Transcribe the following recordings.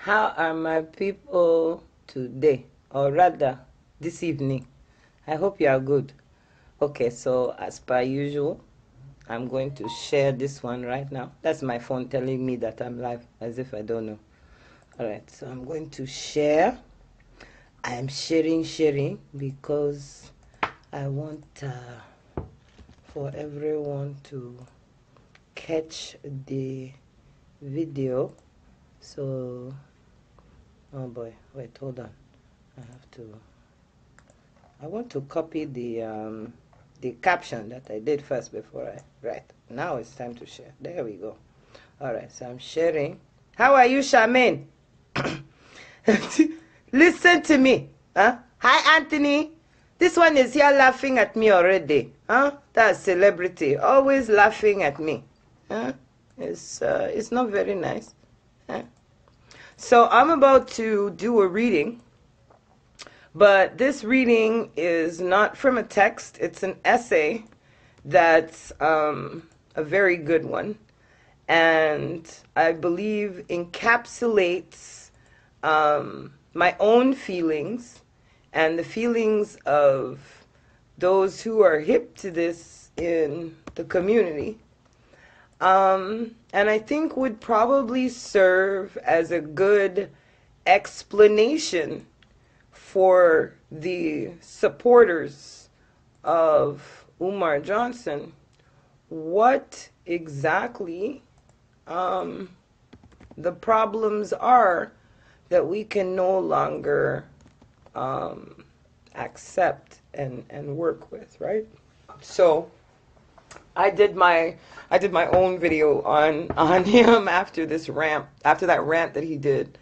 How are my people today? Or rather, this evening? I hope you are good. Okay, so as per usual, I'm going to share this one right now. That's my phone telling me that I'm live, as if I don't know. Alright, so I'm going to share. I am sharing because I want for everyone to catch the video. So, oh boy, wait, hold on. I want to copy the caption that I did first before I write. Now it's time to share. There we go. All right, so I'm sharing. How are you, Charmaine? Listen to me. Huh? Hi, Anthony. This one is here laughing at me already. Huh? That's celebrity. Always laughing at me. Huh? It's not very nice. Huh? So I'm about to do a reading. But this reading is not from a text. It's an essay that's a very good one. And I believe encapsulates my own feelings and the feelings of those who are hip to this in the community. And I think would probably serve as a good explanation for the supporters of Umar Johnson, what exactly the problems are that we can no longer accept and work with, right? So I did my own video on him after that rant that he did,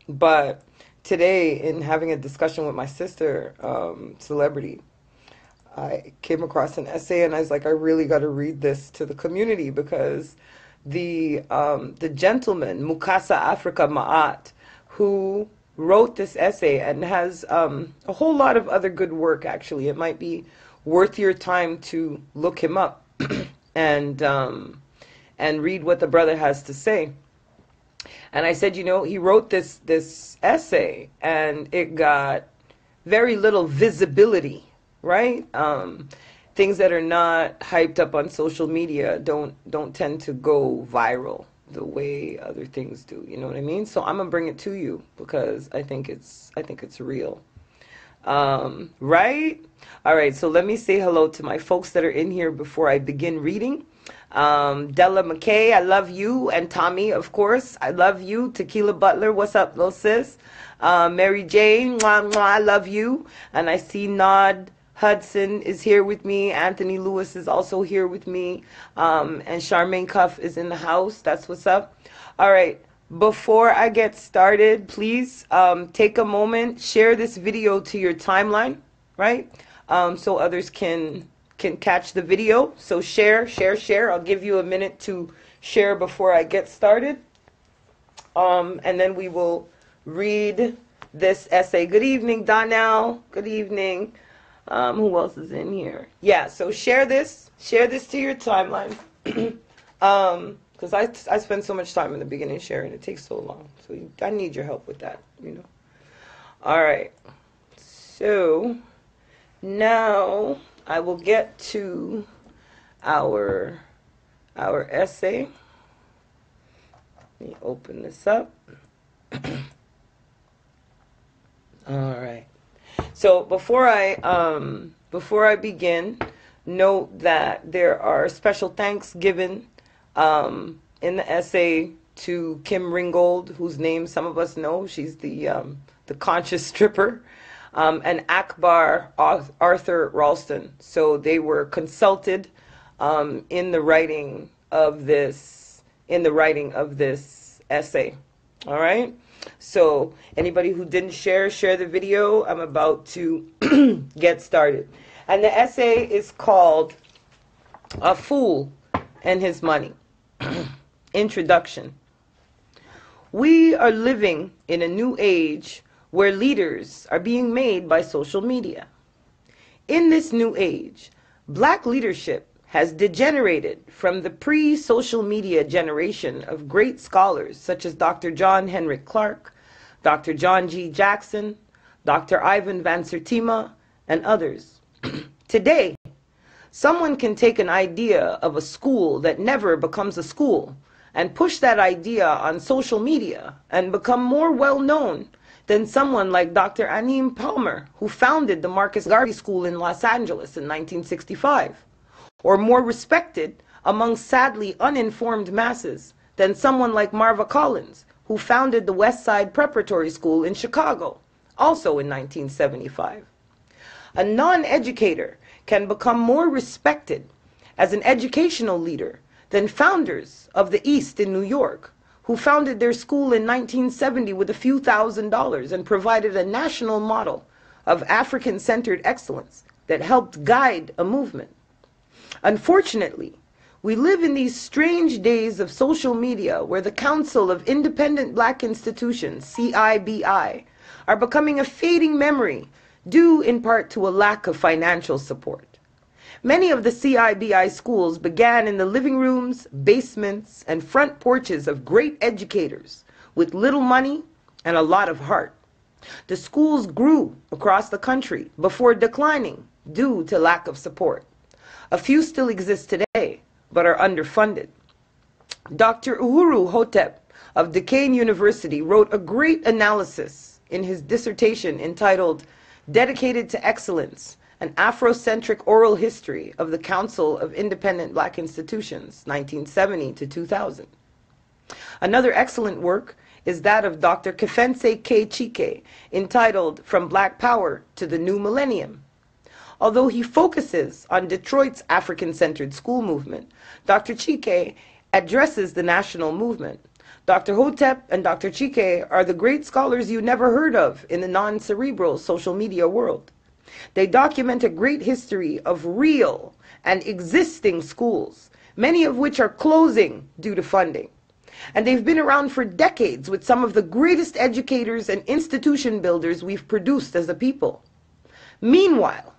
but today, in having a discussion with my sister, Celebrity, I came across an essay and I was like, I really got to read this to the community because the gentleman, Mukasa Afrika Ma'at, who wrote this essay and has a whole lot of other good work, actually. It might be worth your time to look him up and read what the brother has to say. And I said, you know, he wrote this essay and it got very little visibility, right? Things that are not hyped up on social media don't tend to go viral the way other things do. You know what I mean? So I'm gonna bring it to you because I think it's real. Right? All right. So let me say hello to my folks that are in here before I begin reading. Della McKay, I love you. And Tommy, of course, I love you. Tequila Butler, what's up, little sis? Mary Jane, mwah, mwah, I love you. And I see Nod Hudson is here with me. Anthony Lewis is also here with me. And Charmaine Cuff is in the house. That's what's up. All right. Before I get started, please take a moment, share this video to your timeline, right? So others can catch the video. So share. I'll give you a minute to share before I get started. And then we will read this essay. Good evening, Donnell. Good evening. Who else is in here? Yeah, so share this to your timeline. Because I spend so much time in the beginning sharing. It takes so long. So I need your help with that, you know. All right. So now I will get to our essay. Let me open this up. All right. So before I begin, note that there are special thanks given in the essay to Kim Ringgold, whose name some of us know. She's the conscious stripper. And Akbar Arthur Ralston. So they were consulted in the writing of this essay. All right. So anybody who didn't share the video. I'm about to get started. And the essay is called "A Fool and His Money." Introduction. We are living in a new age where leaders are being made by social media. In this new age, black leadership has degenerated from the pre-social media generation of great scholars such as Dr. John Henrik Clarke, Dr. John G. Jackson, Dr. Ivan Van Sertima, and others. Today, someone can take an idea of a school that never becomes a school and push that idea on social media and become more well-known than someone like Dr. Anim Palmer, who founded the Marcus Garvey School in Los Angeles in 1965, or more respected among sadly uninformed masses than someone like Marva Collins, who founded the West Side Preparatory School in Chicago, also in 1975. A non-educator can become more respected as an educational leader than founders of the East in New York, who founded their school in 1970 with a few $1,000s and provided a national model of African-centered excellence that helped guide a movement. Unfortunately, we live in these strange days of social media where the Council of Independent Black Institutions, CIBI, are becoming a fading memory due in part to a lack of financial support. Many of the CIBI schools began in the living rooms, basements, and front porches of great educators with little money and a lot of heart. The schools grew across the country before declining due to lack of support. A few still exist today, but are underfunded. Dr. Uhuru Hotep of Duquesne University wrote a great analysis in his dissertation entitled Dedicated to Excellence, an Afrocentric Oral History of the Council of Independent Black Institutions, 1970 to 2000. Another excellent work is that of Dr. Kefense K. Chike, entitled From Black Power to the New Millennium. Although he focuses on Detroit's African-centered school movement, Dr. Chike addresses the national movement. Dr. Hotep and Dr. Chike are the great scholars you never heard of in the non-cerebral social media world. They document a great history of real and existing schools, many of which are closing due to funding. And they've been around for decades with some of the greatest educators and institution builders we've produced as a people. Meanwhile,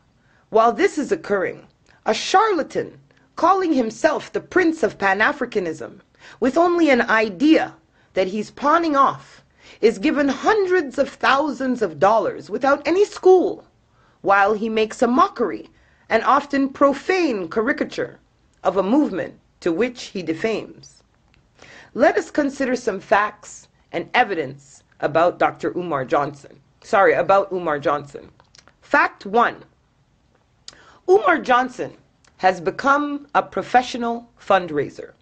while this is occurring, a charlatan calling himself the Prince of Pan-Africanism, with only an idea that he's pawning off, is given hundreds of thousands of dollars without any school, while he makes a mockery and often profane caricature of a movement to which he defames. Let us consider some facts and evidence about Dr. Umar Johnson. About Umar Johnson. Fact 1. Umar Johnson has become a professional fundraiser.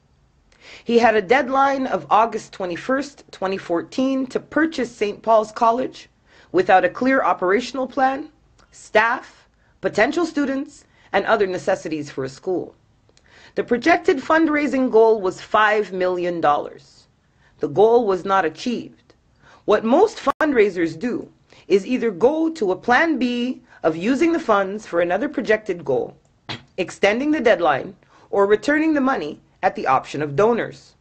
He had a deadline of August 21st, 2014 to purchase St. Paul's College without a clear operational plan, staff, potential students, and other necessities for a school. The projected fundraising goal was $5 million. The goal was not achieved. What most fundraisers do is either go to a plan B of using the funds for another projected goal, extending the deadline, or returning the money at the option of donors.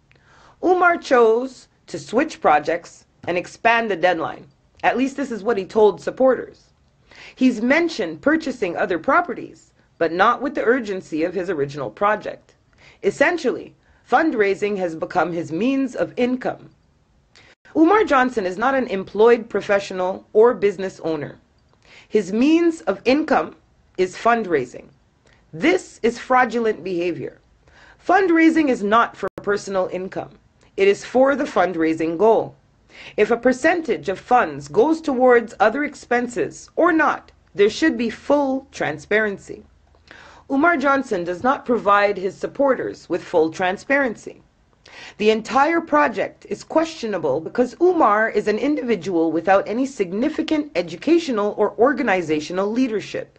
Umar chose to switch projects and expand the deadline. At least this is what he told supporters. He's mentioned purchasing other properties, but not with the urgency of his original project. Essentially, fundraising has become his means of income. Umar Johnson is not an employed professional or business owner. His means of income is fundraising. This is fraudulent behavior. Fundraising is not for personal income. It is for the fundraising goal. If a percentage of funds goes towards other expenses or not, there should be full transparency. Umar Johnson does not provide his supporters with full transparency. The entire project is questionable because Umar is an individual without any significant educational or organizational leadership.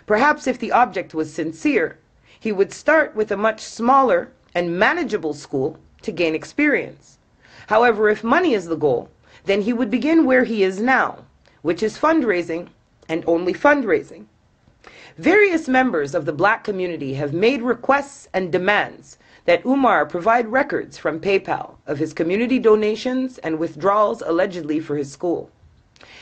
Perhaps if the object was sincere, he would start with a much smaller and manageable school to gain experience. However, if money is the goal, then he would begin where he is now, which is fundraising and only fundraising. Various members of the Black community have made requests and demands that Umar provide records from PayPal of his community donations and withdrawals allegedly for his school.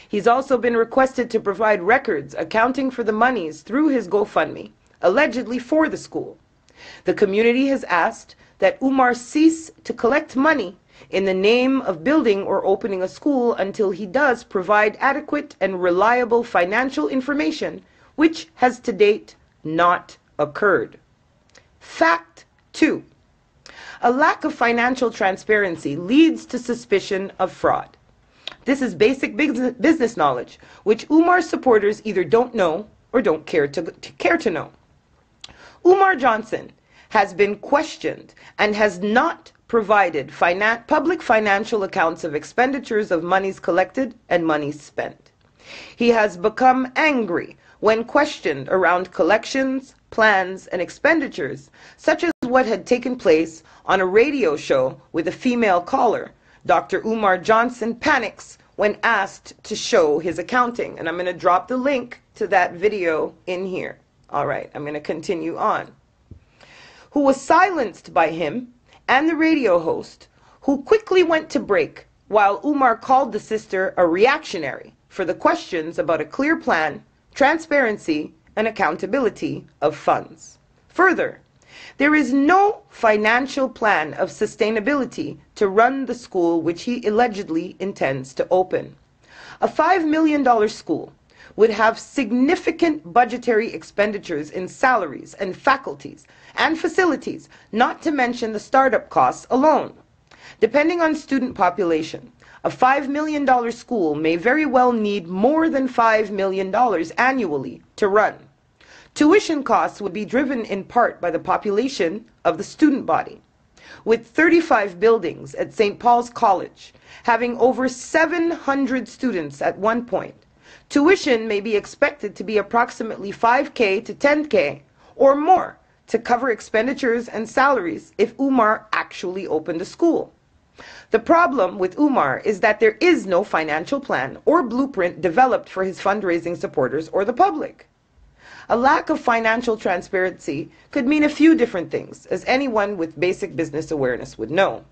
He's also been requested to provide records accounting for the monies through his GoFundMe, allegedly for the school. The community has asked that Umar cease to collect money in the name of building or opening a school until he does provide adequate and reliable financial information, which has to date not occurred. Fact 2. A lack of financial transparency leads to suspicion of fraud. This is basic business knowledge, which Umar's supporters either don't know or don't care to know. Umar Johnson has been questioned and has not provided public financial accounts of expenditures of monies collected and monies spent. He has become angry when questioned around collections, plans, and expenditures, such as what had taken place on a radio show with a female caller. Dr. Umar Johnson panics when asked to show his accounting. And I'm going to drop the link to that video in here. All right, I'm going to continue on. Who was silenced by him and the radio host, who quickly went to break while Umar called the sister a reactionary for the questions about a clear plan, transparency, and accountability of funds. Further, there is no financial plan of sustainability to run the school which he allegedly intends to open. A $5 million school would have significant budgetary expenditures in salaries and faculties and facilities, not to mention the startup costs alone. Depending on student population, a $5 million school may very well need more than $5 million annually to run. Tuition costs would be driven in part by the population of the student body. With 35 buildings at St. Paul's College, having over 700 students at one point, tuition may be expected to be approximately $5K to $10K or more to cover expenditures and salaries if Umar actually opened a school. The problem with Umar is that there is no financial plan or blueprint developed for his fundraising supporters or the public. A lack of financial transparency could mean a few different things, as anyone with basic business awareness would know.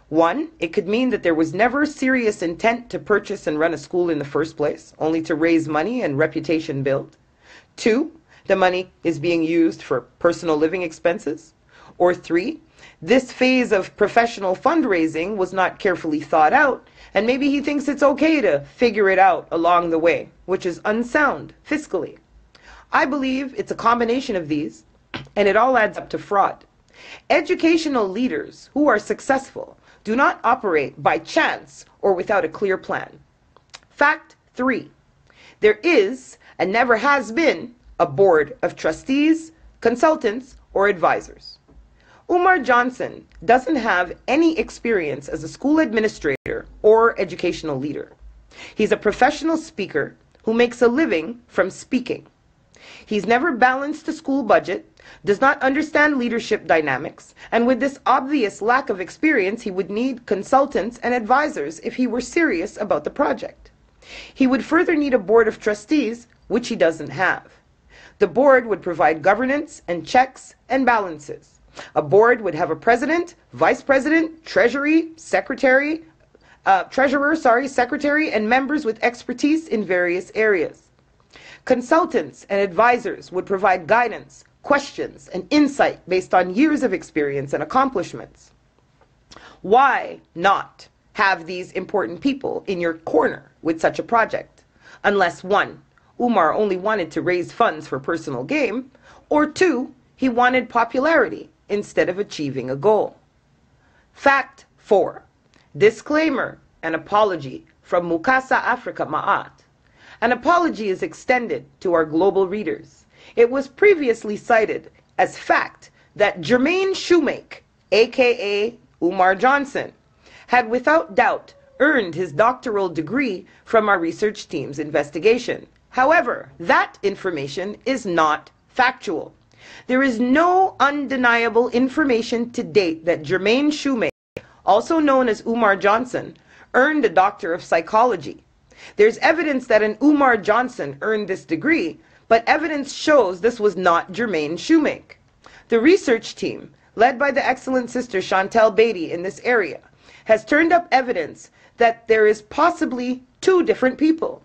1, it could mean that there was never serious intent to purchase and run a school in the first place, only to raise money and reputation build. 2, the money is being used for personal living expenses. Or 3, this phase of professional fundraising was not carefully thought out, and maybe he thinks it's okay to figure it out along the way, which is unsound fiscally. I believe it's a combination of these, and it all adds up to fraud. Educational leaders who are successful do not operate by chance or without a clear plan. Fact 3. There is, and never has been, a board of trustees, consultants, or advisors. Umar Johnson doesn't have any experience as a school administrator or educational leader. He's a professional speaker who makes a living from speaking. He's never balanced a school budget, does not understand leadership dynamics, and with this obvious lack of experience, he would need consultants and advisors if he were serious about the project. He would further need a board of trustees, which he doesn't have. The board would provide governance and checks and balances. A board would have a president, vice president, treasurer, secretary, and members with expertise in various areas. Consultants and advisors would provide guidance, questions, and insight based on years of experience and accomplishments. Why not have these important people in your corner with such a project? Unless 1, Umar only wanted to raise funds for personal gain, or 2, he wanted popularity instead of achieving a goal. Fact 4. Disclaimer and apology from Mukasa, Afrika, Ma'at. An apology is extended to our global readers. It was previously cited as fact that Jermaine Shoemake, aka Umar Johnson, had without doubt earned his doctoral degree from our research team's investigation. However, that information is not factual. There is no undeniable information to date that Jermaine Shoemake, also known as Umar Johnson, earned a Doctor of Psychology. There's evidence that an Umar Johnson earned this degree, but evidence shows this was not Jermaine Shoemake. The research team, led by the excellent sister Chantell Beaty in this area, has turned up evidence that there is possibly 2 different people.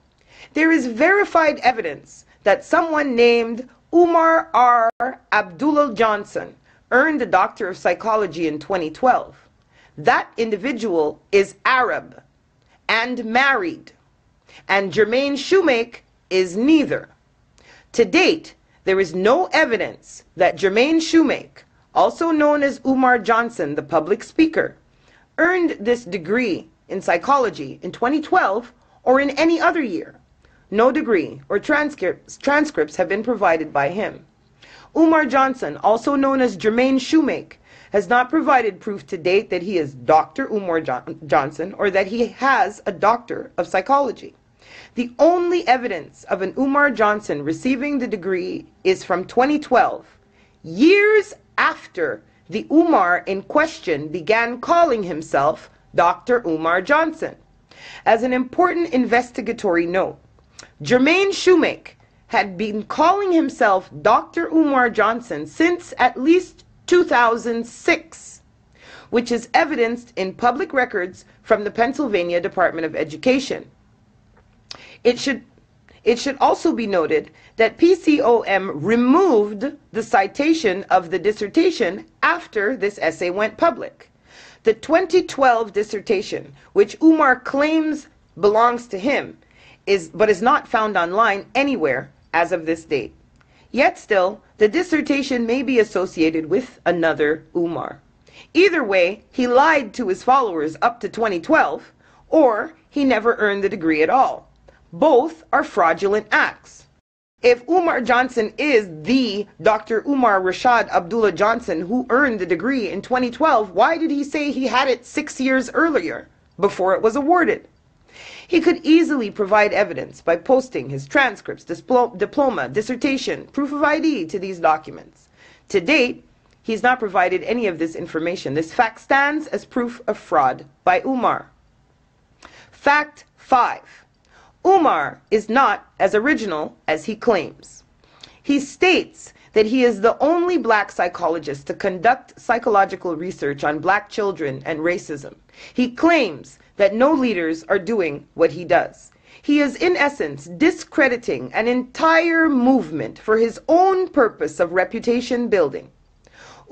There is verified evidence that someone named Umar R. Abdullah Johnson earned a Doctor of Psychology in 2012. That individual is Arab and married, and Jermaine Shoemake is neither. To date, there is no evidence that Jermaine Shoemake, also known as Umar Johnson, the public speaker, earned this degree in psychology in 2012 or in any other year. No degree or transcripts have been provided by him. Umar Johnson, also known as Jermaine Shoemake, has not provided proof to date that he is Dr. Umar Johnson or that he has a Doctor of Psychology. The only evidence of an Umar Johnson receiving the degree is from 2012, years after the Umar in question began calling himself Dr. Umar Johnson. As an important investigatory note, Jermaine Shoemake had been calling himself Dr. Umar Johnson since at least 2006, which is evidenced in public records from the Pennsylvania Department of Education. It should also be noted that PCOM removed the citation of the dissertation after this essay went public. The 2012 dissertation, which Umar claims belongs to him, but is not found online anywhere as of this date. Yet still, the dissertation may be associated with another Umar. Either way, he lied to his followers up to 2012, or he never earned the degree at all. Both are fraudulent acts. If Umar Johnson is the Dr. Umar Rashad Abdullah Johnson who earned the degree in 2012, why did he say he had it 6 years earlier, before it was awarded? He could easily provide evidence by posting his transcripts, diploma, dissertation, proof of ID to these documents. To date, he's not provided any of this information. This fact stands as proof of fraud by Umar. Fact 5. Umar is not as original as he claims. He states that he is the only black psychologist to conduct psychological research on black children and racism. He claims that no leaders are doing what he does. He is in essence discrediting an entire movement for his own purpose of reputation building.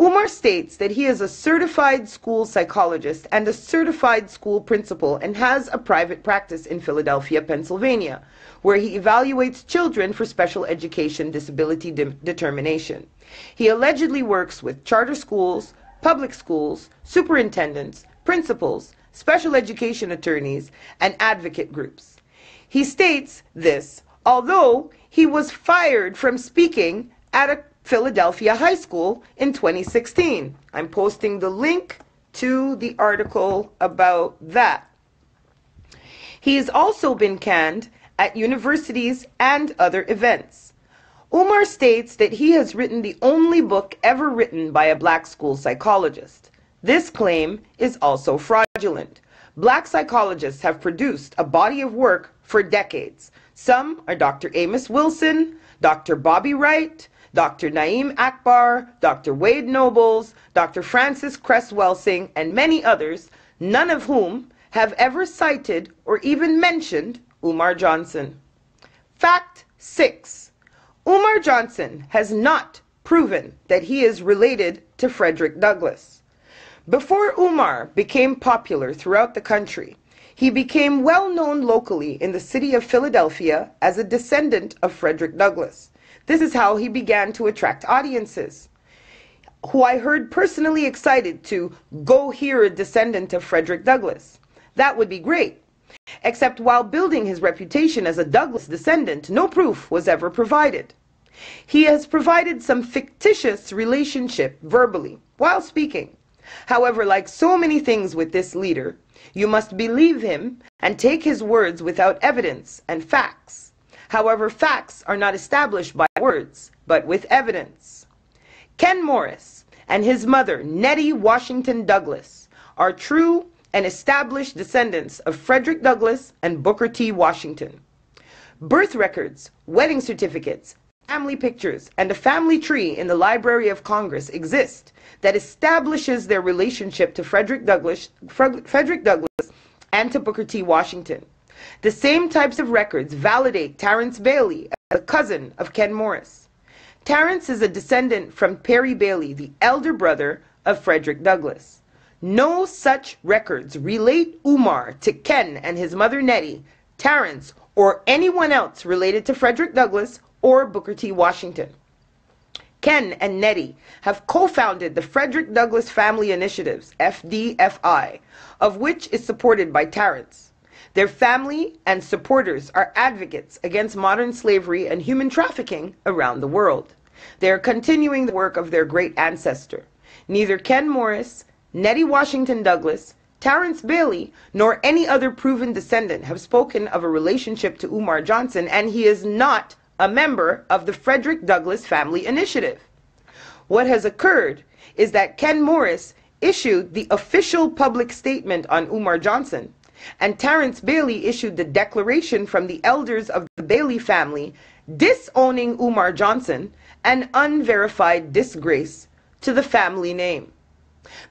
Umar states that he is a certified school psychologist and a certified school principal and has a private practice in Philadelphia, Pennsylvania, where he evaluates children for special education disability determination. He allegedly works with charter schools, public schools, superintendents, principals, special education attorneys, and advocate groups. He states this, although he was fired from speaking at a Philadelphia high school in 2016. I'm posting the link to the article about that. He's also been canned at universities and other events. Umar states that he has written the only book ever written by a black school psychologist. This claim is also fraudulent. Black psychologists have produced a body of work for decades. Some are Dr. Amos Wilson, Dr. Bobby Wright, Dr. Naeem Akbar, Dr. Wade Nobles, Dr. Francis Cress Welsing, and many others, none of whom have ever cited or even mentioned Umar Johnson. Fact 6. Umar Johnson has not proven that he is related to Frederick Douglass. Before Umar became popular throughout the country, he became well known locally in the city of Philadelphia as a descendant of Frederick Douglass. This is how he began to attract audiences, who I heard personally excited to go hear a descendant of Frederick Douglass. That would be great. Except while building his reputation as a Douglass descendant, no proof was ever provided. He has provided some fictitious relationship verbally while speaking. However, like so many things with this leader, you must believe him and take his words without evidence and facts. However, facts are not established by words, but with evidence. Ken Morris and his mother, Nettie Washington Douglass, are true and established descendants of Frederick Douglass and Booker T. Washington. Birth records, wedding certificates, family pictures, and a family tree in the Library of Congress exist that establishes their relationship to Frederick Douglass and to Booker T. Washington. The same types of records validate Terrence Bailey as a cousin of Ken Morris. Terrence is a descendant from Perry Bailey, the elder brother of Frederick Douglass. No such records relate Umar to Ken and his mother Nettie, Terrence, or anyone else related to Frederick Douglass or Booker T. Washington. Ken and Nettie have co-founded the Frederick Douglass Family Initiatives, FDFI, of which is supported by Terrence. Their family and supporters are advocates against modern slavery and human trafficking around the world. They are continuing the work of their great ancestor. Neither Ken Morris, Nettie Washington Douglass, Terrence Bailey, nor any other proven descendant have spoken of a relationship to Umar Johnson, and he is not a member of the Frederick Douglass Family Initiative. What has occurred is that Ken Morris issued the official public statement on Umar Johnson, and Terrence Bailey issued the declaration from the elders of the Bailey family disowning Umar Johnson, an unverified disgrace to the family name.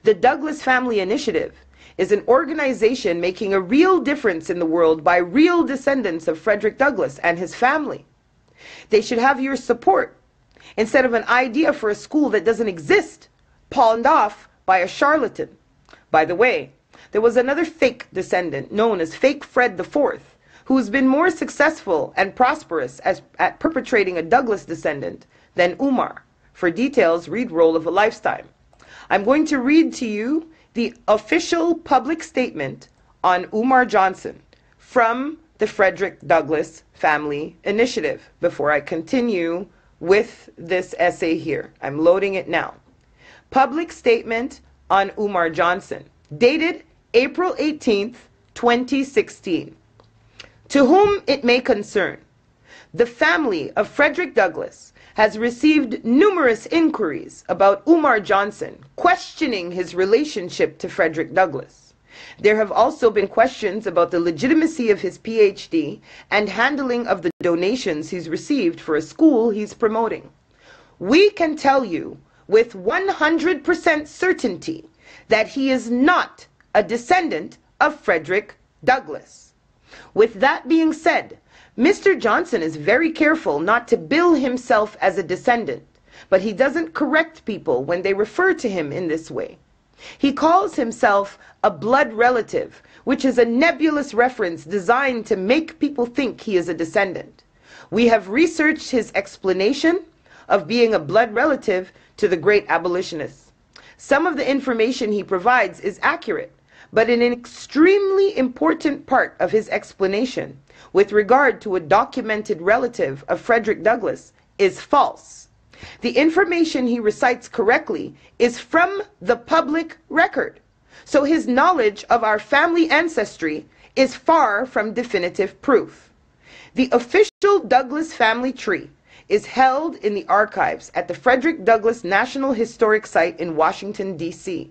The Douglass Family Initiative is an organization making a real difference in the world by real descendants of Frederick Douglass and his family. They should have your support instead of an idea for a school that doesn't exist, pawned off by a charlatan. By the way, there was another fake descendant known as Fake Fred IV, who's been more successful and prosperous at perpetrating a Douglass descendant than Umar. For details, read Roll of a Lifetime. I'm going to read to you the official public statement on Umar Johnson from the Frederick Douglass Family Initiative before I continue with this essay here. I'm loading it now. Public statement on Umar Johnson, dated April 18th, 2016. To whom it may concern, the family of Frederick Douglass has received numerous inquiries about Umar Johnson, questioning his relationship to Frederick Douglass. There have also been questions about the legitimacy of his PhD and handling of the donations he's received for a school he's promoting. We can tell you with 100% certainty that he is not a descendant of Frederick Douglass. With that being said, Mr. Johnson is very careful not to bill himself as a descendant, but he doesn't correct people when they refer to him in this way. He calls himself a blood relative, which is a nebulous reference designed to make people think he is a descendant. We have researched his explanation of being a blood relative to the great abolitionists. Some of the information he provides is accurate, but an extremely important part of his explanation with regard to a documented relative of Frederick Douglass is false. The information he recites correctly is from the public record, so his knowledge of our family ancestry is far from definitive proof. The official Douglass family tree is held in the archives at the Frederick Douglass National Historic Site in Washington, D.C.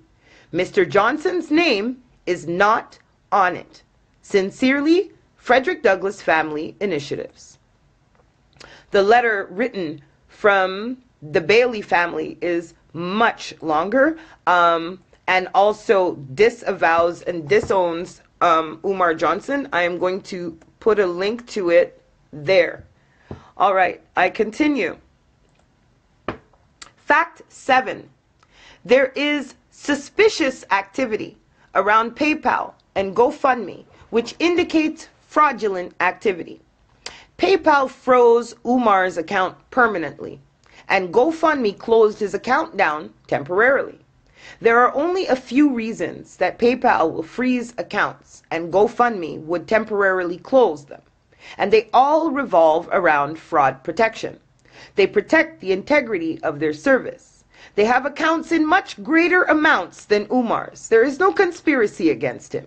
Mr. Johnson's name is not on it. Sincerely, Frederick Douglass Family Initiatives. The letter written from the Bailey family is much longer and also disavows and disowns Umar Johnson. I am going to put a link to it there. All right, I continue. Fact 7. There is suspicious activity around PayPal and GoFundMe, which indicates fraudulent activity. PayPal froze Umar's account permanently, and GoFundMe closed his account down temporarily. There are only a few reasons that PayPal will freeze accounts and GoFundMe would temporarily close them, and they all revolve around fraud protection. They protect the integrity of their service. They have accounts in much greater amounts than Umar's. There is no conspiracy against him.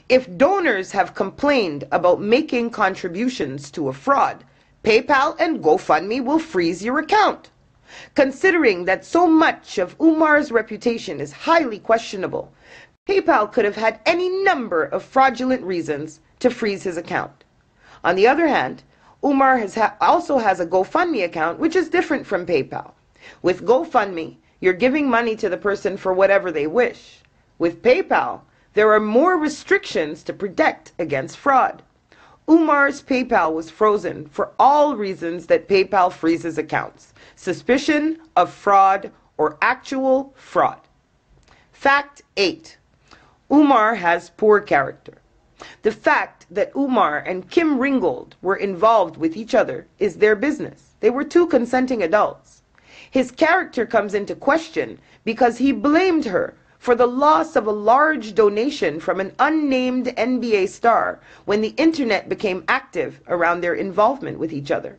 If donors have complained about making contributions to a fraud, PayPal and GoFundMe will freeze your account. Considering that so much of Umar's reputation is highly questionable, PayPal could have had any number of fraudulent reasons to freeze his account. On the other hand, Umar also has a GoFundMe account, which is different from PayPal. With GoFundMe, you're giving money to the person for whatever they wish. With PayPal, there are more restrictions to protect against fraud. Umar's PayPal was frozen for all reasons that PayPal freezes accounts: suspicion of fraud or actual fraud. Fact 8. Umar has poor character. The fact that Umar and Kim Ringgold were involved with each other is their business. They were two consenting adults. His character comes into question because he blamed her for the loss of a large donation from an unnamed NBA star when the internet became active around their involvement with each other.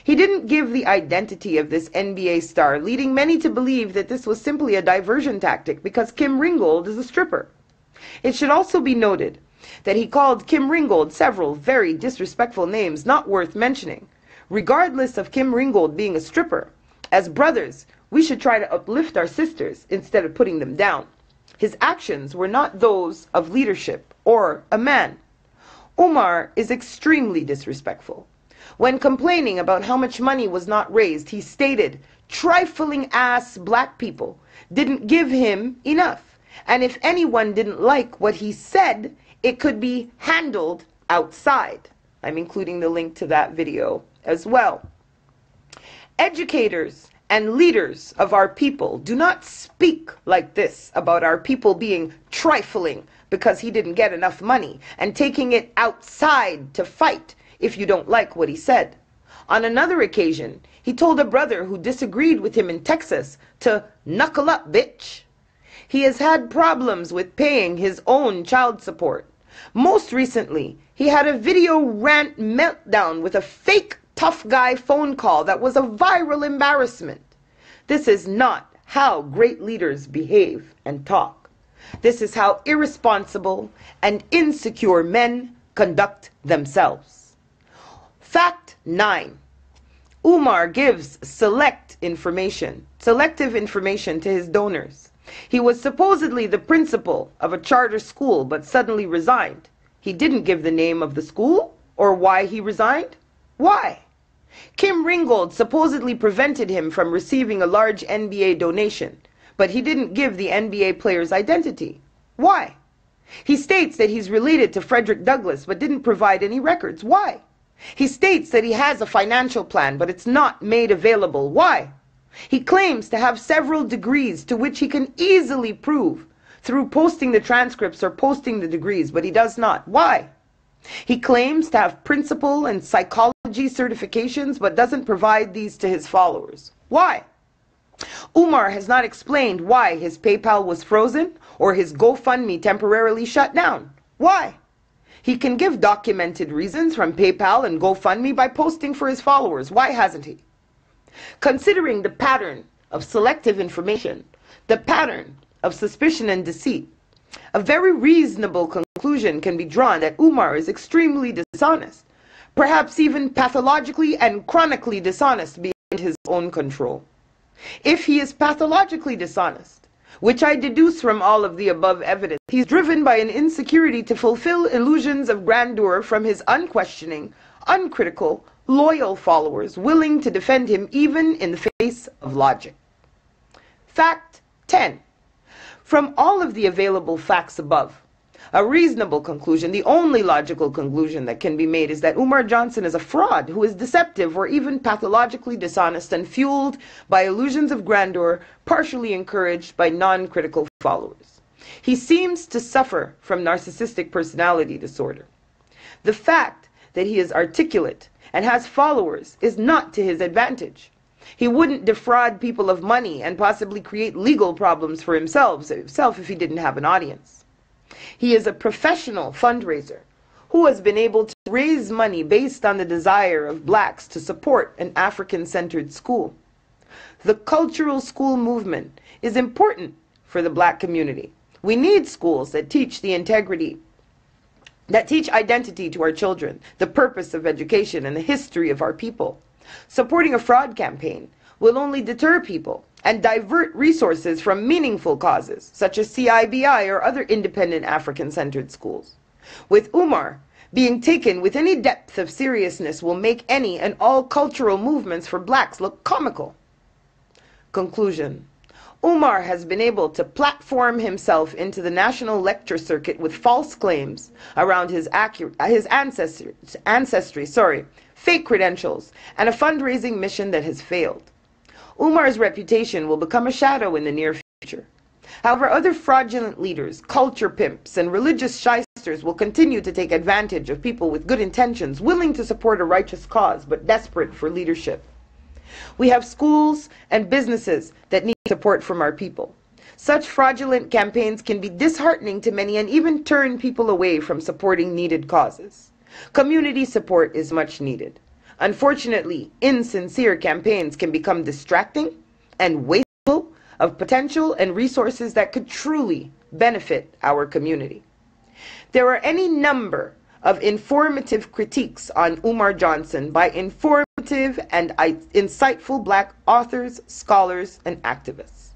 He didn't give the identity of this NBA star, leading many to believe that this was simply a diversion tactic because Kim Ringgold is a stripper. It should also be noted that he called Kim Ringgold several very disrespectful names not worth mentioning. Regardless of Kim Ringgold being a stripper, as brothers, we should try to uplift our sisters instead of putting them down. His actions were not those of leadership or a man. Umar is extremely disrespectful. When complaining about how much money was not raised, he stated, "Trifling ass black people didn't give him enough. And if anyone didn't like what he said, it could be handled outside." I'm including the link to that video as well. Educators and leaders of our people do not speak like this about our people being trifling because he didn't get enough money and taking it outside to fight if you don't like what he said. On another occasion, he told a brother who disagreed with him in Texas to knuckle up, bitch. He has had problems with paying his own child support. Most recently, he had a video rant meltdown with a fake tough guy phone call that was a viral embarrassment. This is not how great leaders behave and talk. This is how irresponsible and insecure men conduct themselves. Fact 9. Umar gives selective information to his donors. He was supposedly the principal of a charter school but suddenly resigned. He didn't give the name of the school or why he resigned. Why? Kim Ringgold supposedly prevented him from receiving a large NBA donation, but he didn't give the NBA player's identity. Why? He states that he's related to Frederick Douglass but didn't provide any records. Why? He states that he has a financial plan but it's not made available. Why? He claims to have several degrees to which he can easily prove through posting the transcripts or posting the degrees, but he does not. Why? He claims to have principal and psychology certifications but doesn't provide these to his followers. Why? Umar has not explained why his PayPal was frozen or his GoFundMe temporarily shut down. Why? He can give documented reasons from PayPal and GoFundMe by posting for his followers. Why hasn't he? Considering the pattern of selective information, the pattern of suspicion and deceit, a very reasonable conclusion can be drawn that Umar is extremely dishonest, perhaps even pathologically and chronically dishonest beyond his own control. If he is pathologically dishonest, which I deduce from all of the above evidence, he is driven by an insecurity to fulfill illusions of grandeur from his unquestioning, uncritical, loyal followers willing to defend him even in the face of logic. Fact 10. From all of the available facts above, a reasonable conclusion, the only logical conclusion that can be made, is that Umar Johnson is a fraud who is deceptive or even pathologically dishonest and fueled by illusions of grandeur, partially encouraged by non-critical followers. He seems to suffer from narcissistic personality disorder. The fact that he is articulate and has followers is not to his advantage. He wouldn't defraud people of money and possibly create legal problems for himself if he didn't have an audience. He is a professional fundraiser who has been able to raise money based on the desire of blacks to support an African-centered school. The cultural school movement is important for the black community. We need schools that teach the integrity, that teach identity to our children, the purpose of education, and the history of our people. Supporting a fraud campaign will only deter people and divert resources from meaningful causes, such as CIBI or other independent African-centered schools. With Umar, being taken with any depth of seriousness will make any and all cultural movements for blacks look comical. Conclusion. Umar has been able to platform himself into the national lecture circuit with false claims around his ancestry, fake credentials, and a fundraising mission that has failed. Umar's reputation will become a shadow in the near future. However, other fraudulent leaders, culture pimps, and religious shysters will continue to take advantage of people with good intentions, willing to support a righteous cause, but desperate for leadership. We have schools and businesses that need support from our people. Such fraudulent campaigns can be disheartening to many and even turn people away from supporting needed causes. Community support is much needed. Unfortunately, insincere campaigns can become distracting and wasteful of potential and resources that could truly benefit our community. There are any number of informative critiques on Umar Johnson by informative and insightful Black authors, scholars, and activists.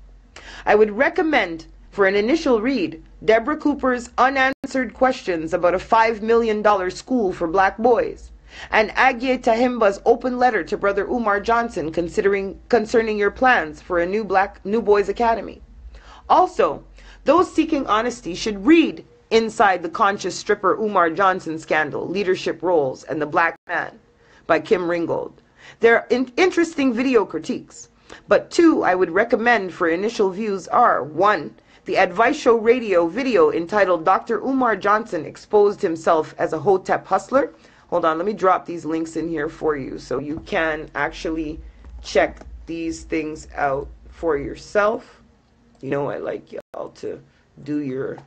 I would recommend for an initial read Deborah Cooper's Unanswered Questions about a $5 million school for Black boys, and Agye Tahimba's open letter to Brother Umar Johnson concerning your plans for a new boys academy. Also, those seeking honesty should read Inside the Conscious Stripper Umar Johnson Scandal, Leadership Roles, and the Black Man by Kim Ringgold. They're interesting video critiques, but two I would recommend for initial views are: 1. The Advice Show Radio video entitled Dr. Umar Johnson Exposed Himself as a Hotep Hustler. Hold on, let me drop these links in here for you so you can actually check these things out for yourself. You know, I like y'all to do your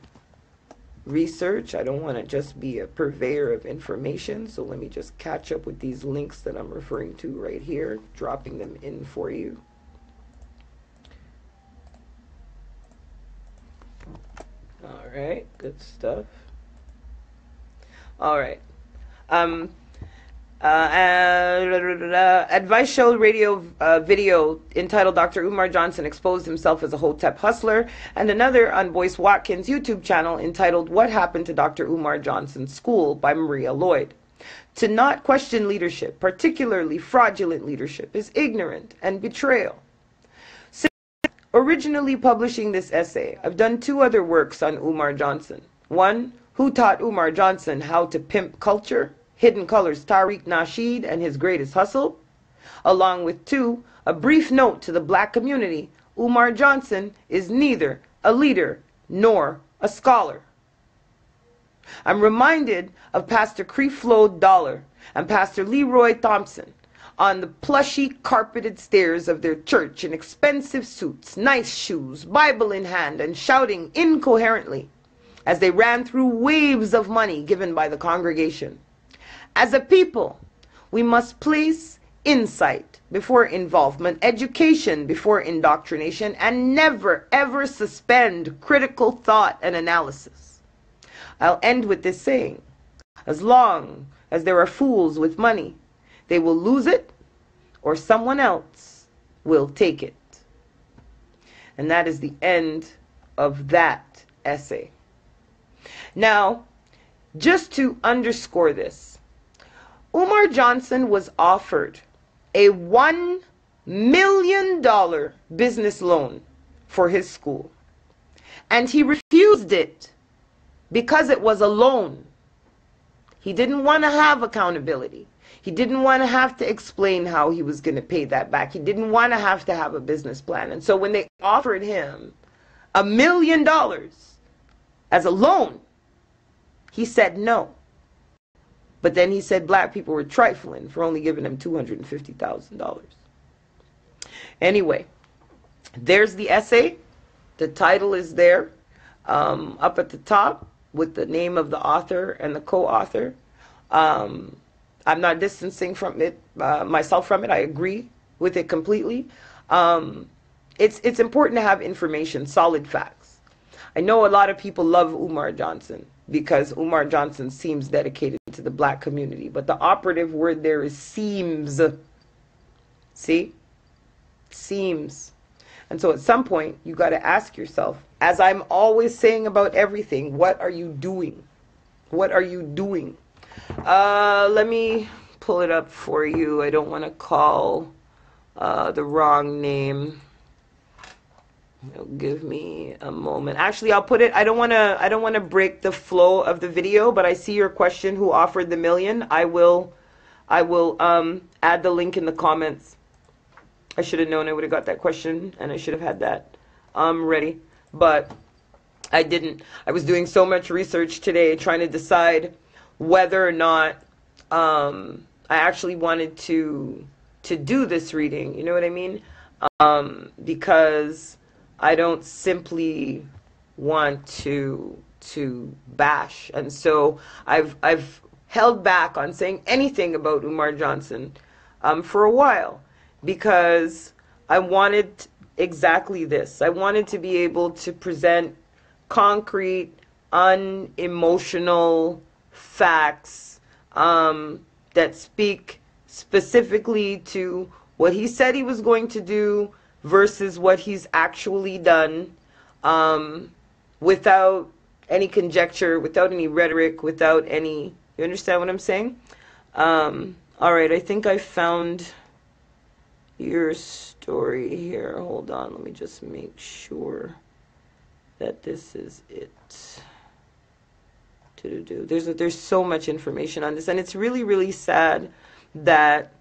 research. I don't want to just be a purveyor of information, so let me just catch up with these links that I'm referring to right here, dropping them in for you. All right, good stuff. All right. Advice Show Radio video entitled Dr. Umar Johnson Exposed Himself as a Hotep Hustler, and another on Boyce Watkins' YouTube channel entitled What Happened to Dr. Umar Johnson's School by Maria Lloyd. To not question leadership, particularly fraudulent leadership, is ignorant and betrayal. Since originally publishing this essay, I've done two other works on Umar Johnson. One, Who Taught Umar Johnson How to Pimp Culture? Hidden Colors Tariq Nasheed and His Greatest Hustle, along with 2, a brief note to the Black community: Umar Johnson is neither a leader nor a scholar. I'm reminded of Pastor Creflo Dollar and Pastor Leroy Thompson on the plushy carpeted stairs of their church in expensive suits, nice shoes, Bible in hand, and shouting incoherently as they ran through waves of money given by the congregation. As a people, we must place insight before involvement, education before indoctrination, and never, ever suspend critical thought and analysis. I'll end with this saying: as long as there are fools with money, they will lose it or someone else will take it. And that is the end of that essay. Now, just to underscore this, Umar Johnson was offered a $1 million business loan for his school, and he refused it because it was a loan. He didn't want to have accountability. He didn't want to have to explain how he was going to pay that back. He didn't want to have a business plan. And so when they offered him $1 million as a loan, he said no. But then he said Black people were trifling for only giving him $250,000. Anyway, there's the essay. The title is there, up at the top, with the name of the author and the co-author. I'm not distancing from it, myself from it. I agree with it completely. It's important to have information, solid facts. I know a lot of people love Umar Johnson because Umar Johnson seems dedicated to the Black community. But the operative word there is seems. See? Seems. And so at some point, you got to ask yourself, as I'm always saying about everything, what are you doing? What are you doing? Let me pull it up for you. I don't want to call the wrong name. Give me a moment. Actually, I'll put it. I don't want to break the flow of the video, but I see your question, who offered the million. I will add the link in the comments. I should have known I would have got that question, and I should have had that ready, but I didn't. I was doing so much research today trying to decide whether or not I actually wanted to do this reading. You know what I mean? Because I don't simply want to bash, and so I've held back on saying anything about Umar Johnson for a while, because I wanted exactly this. I wanted to be able to present concrete, unemotional facts that speak specifically to what he said he was going to do versus what he's actually done, without any conjecture, without any rhetoric, without any... You understand what I'm saying? All right, I think I found your story here. Hold on, let me just make sure that this is it. There's so much information on this, and it's really, really sad that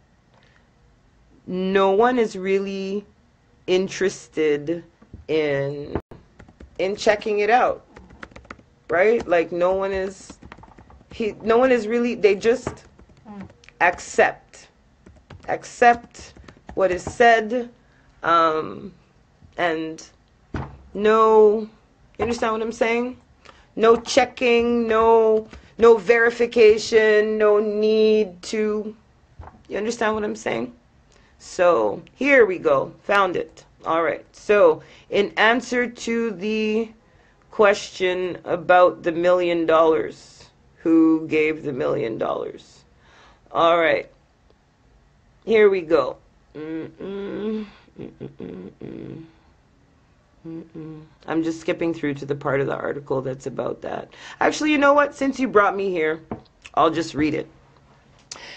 no one is really interested in checking it out, right? Like no one is really, they just accept what is said, and no, you understand what I'm saying? No checking, no verification, no need to, you understand what I'm saying? So here we go, found it. All right, so in answer to the question about the $1 million, who gave the $1 million? All right, here we go. I'm just skipping through to the part of the article that's about that. Actually, you know what? Since you brought me here, I'll just read it.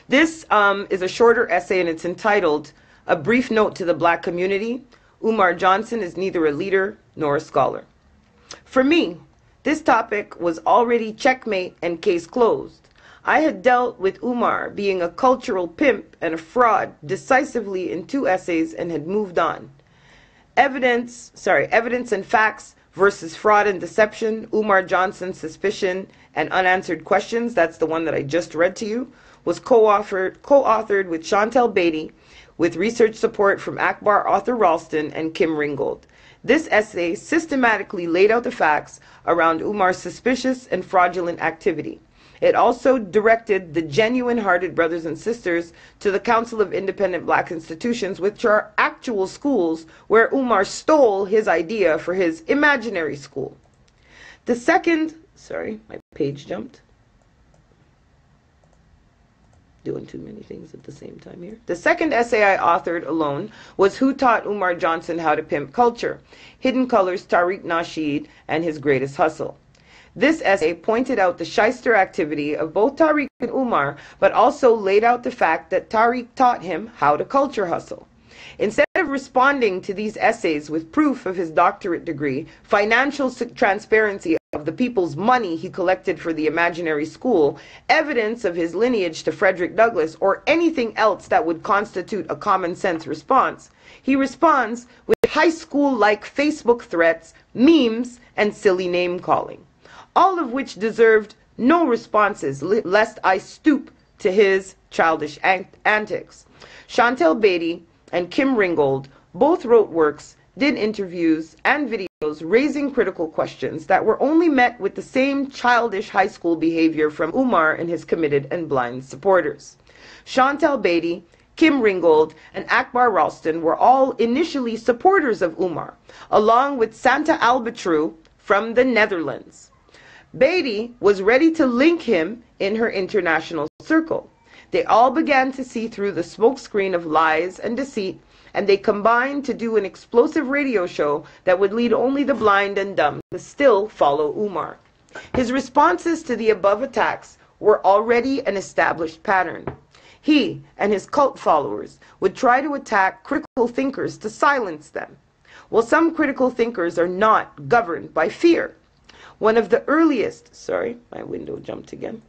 This is a shorter essay, and it's entitled, "A Brief Note to the Black Community. Umar Johnson is neither a leader nor a scholar." For me, this topic was already checkmate and case closed. I had dealt with Umar being a cultural pimp and a fraud decisively in 2 essays and had moved on. Evidence and Facts versus Fraud and Deception, Umar Johnson's Suspicion and Unanswered Questions, that's the one that I just read to you, was co-authored with Chantell Beaty, with research support from Akbar Arthur Ralston and Kim Ringgold. This essay systematically laid out the facts around Umar's suspicious and fraudulent activity. It also directed the genuine-hearted brothers and sisters to the Council of Independent Black Institutions, which are actual schools where Umar stole his idea for his imaginary school. The second, sorry, my page jumped. Doing too many things at the same time here. The second essay I authored alone was Who Taught Umar Johnson How to Pimp Culture? Hidden Colors, Tariq Nasheed and His Greatest Hustle. This essay pointed out the shyster activity of both Tariq and Umar, but also laid out the fact that Tariq taught him how to culture hustle. Instead of responding to these essays with proof of his doctorate degree, financial transparency of the people's money he collected for the imaginary school, evidence of his lineage to Frederick Douglass, or anything else that would constitute a common sense response, he responds with high school-like Facebook threats, memes, and silly name-calling, all of which deserved no responses, lest I stoop to his childish antics. Chantell Beaty and Kim Ringgold both wrote works, did interviews and videos raising critical questions that were only met with the same childish high school behavior from Umar and his committed and blind supporters. Chantell Beaty, Kim Ringgold, and Akbar Ralston were all initially supporters of Umar, along with Santa Albatru from the Netherlands. Beaty was ready to link him in her international circle. They all began to see through the smokescreen of lies and deceit, and they combined to do an explosive radio show that would lead only the blind and dumb to still follow Umar. His responses to the above attacks were already an established pattern. He and his cult followers would try to attack critical thinkers to silence them. Well, some critical thinkers are not governed by fear. One of the earliest, sorry, my window jumped again.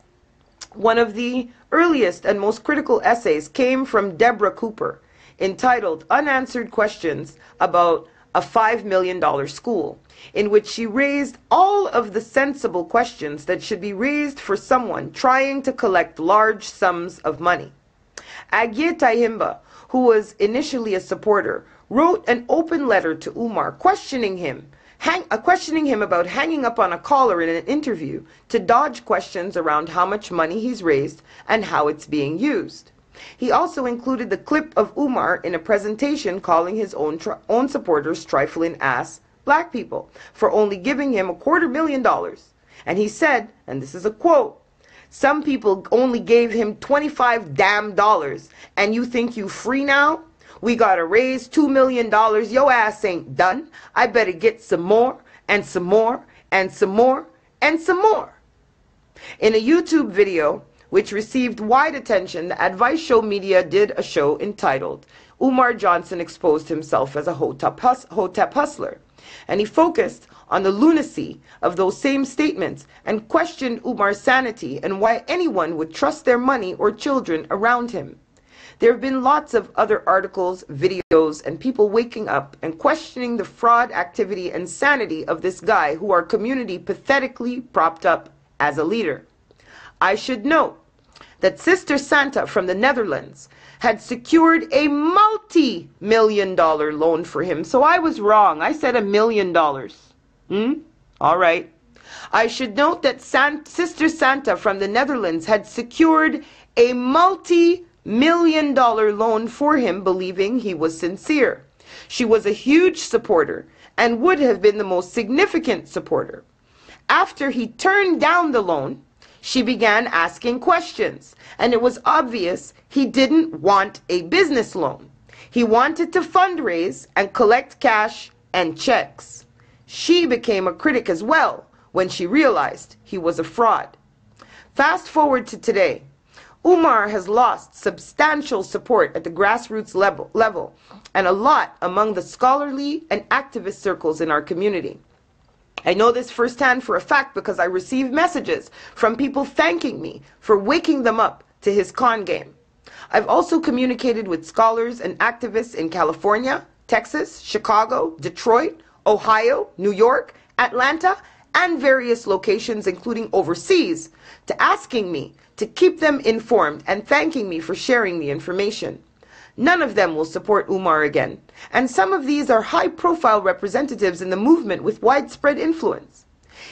One of the earliest and most critical essays came from Deborah Cooper, entitled Unanswered Questions About a $5 million School, in which she raised all of the sensible questions that should be raised for someone trying to collect large sums of money. Agye Tahimba, who was initially a supporter, wrote an open letter to Umar questioning him about hanging up on a collar in an interview to dodge questions around how much money he's raised and how it's being used. He also included the clip of Umar in a presentation calling his own supporters trifling ass black people for only giving him $250,000. And he said, and this is a quote, "Some people only gave him $25 damn, and you think you free now? We gotta raise $2 million. Yo ass ain't done. I better get some more, and some more, and some more, and some more." In a YouTube video, which received wide attention, the Advice Show Media did a show entitled Umar Johnson Exposed Himself as a Hotep Hustler. And he focused on the lunacy of those same statements and questioned Umar's sanity and why anyone would trust their money or children around him. There have been lots of other articles, videos, and people waking up and questioning the fraud activity and sanity of this guy who our community pathetically propped up as a leader. I should note that Sister Santa from the Netherlands had secured a multi-million-dollar loan for him. So I was wrong. I said $1 million. All right. I should note that Sister Santa from the Netherlands had secured a multi-million-dollar loan for him, believing he was sincere. She was a huge supporter and would have been the most significant supporter. After he turned down the loan, she began asking questions, and it was obvious he didn't want a business loan. He wanted to fundraise and collect cash and checks. She became a critic as well when she realized he was a fraud. Fast forward to today. Umar has lost substantial support at the grassroots level and a lot among the scholarly and activist circles in our community. I know this firsthand for a fact because I received messages from people thanking me for waking them up to his con game. I've also communicated with scholars and activists in California, Texas, Chicago, Detroit, Ohio, New York, Atlanta, and various locations, including overseas, to asking me to keep them informed and thanking me for sharing the information. None of them will support Umar again, and some of these are high-profile representatives in the movement with widespread influence.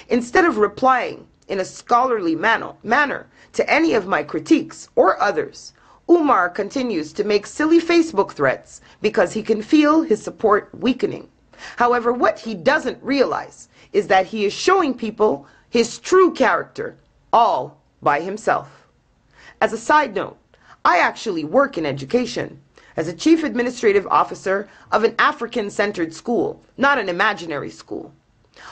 Instead of replying in a scholarly manner to any of my critiques or others, Umar continues to make silly Facebook threats because he can feel his support weakening. However, what he doesn't realize is that he is showing people his true character all by himself. As a side note, I actually work in education as a chief administrative officer of an African-centered school, not an imaginary school.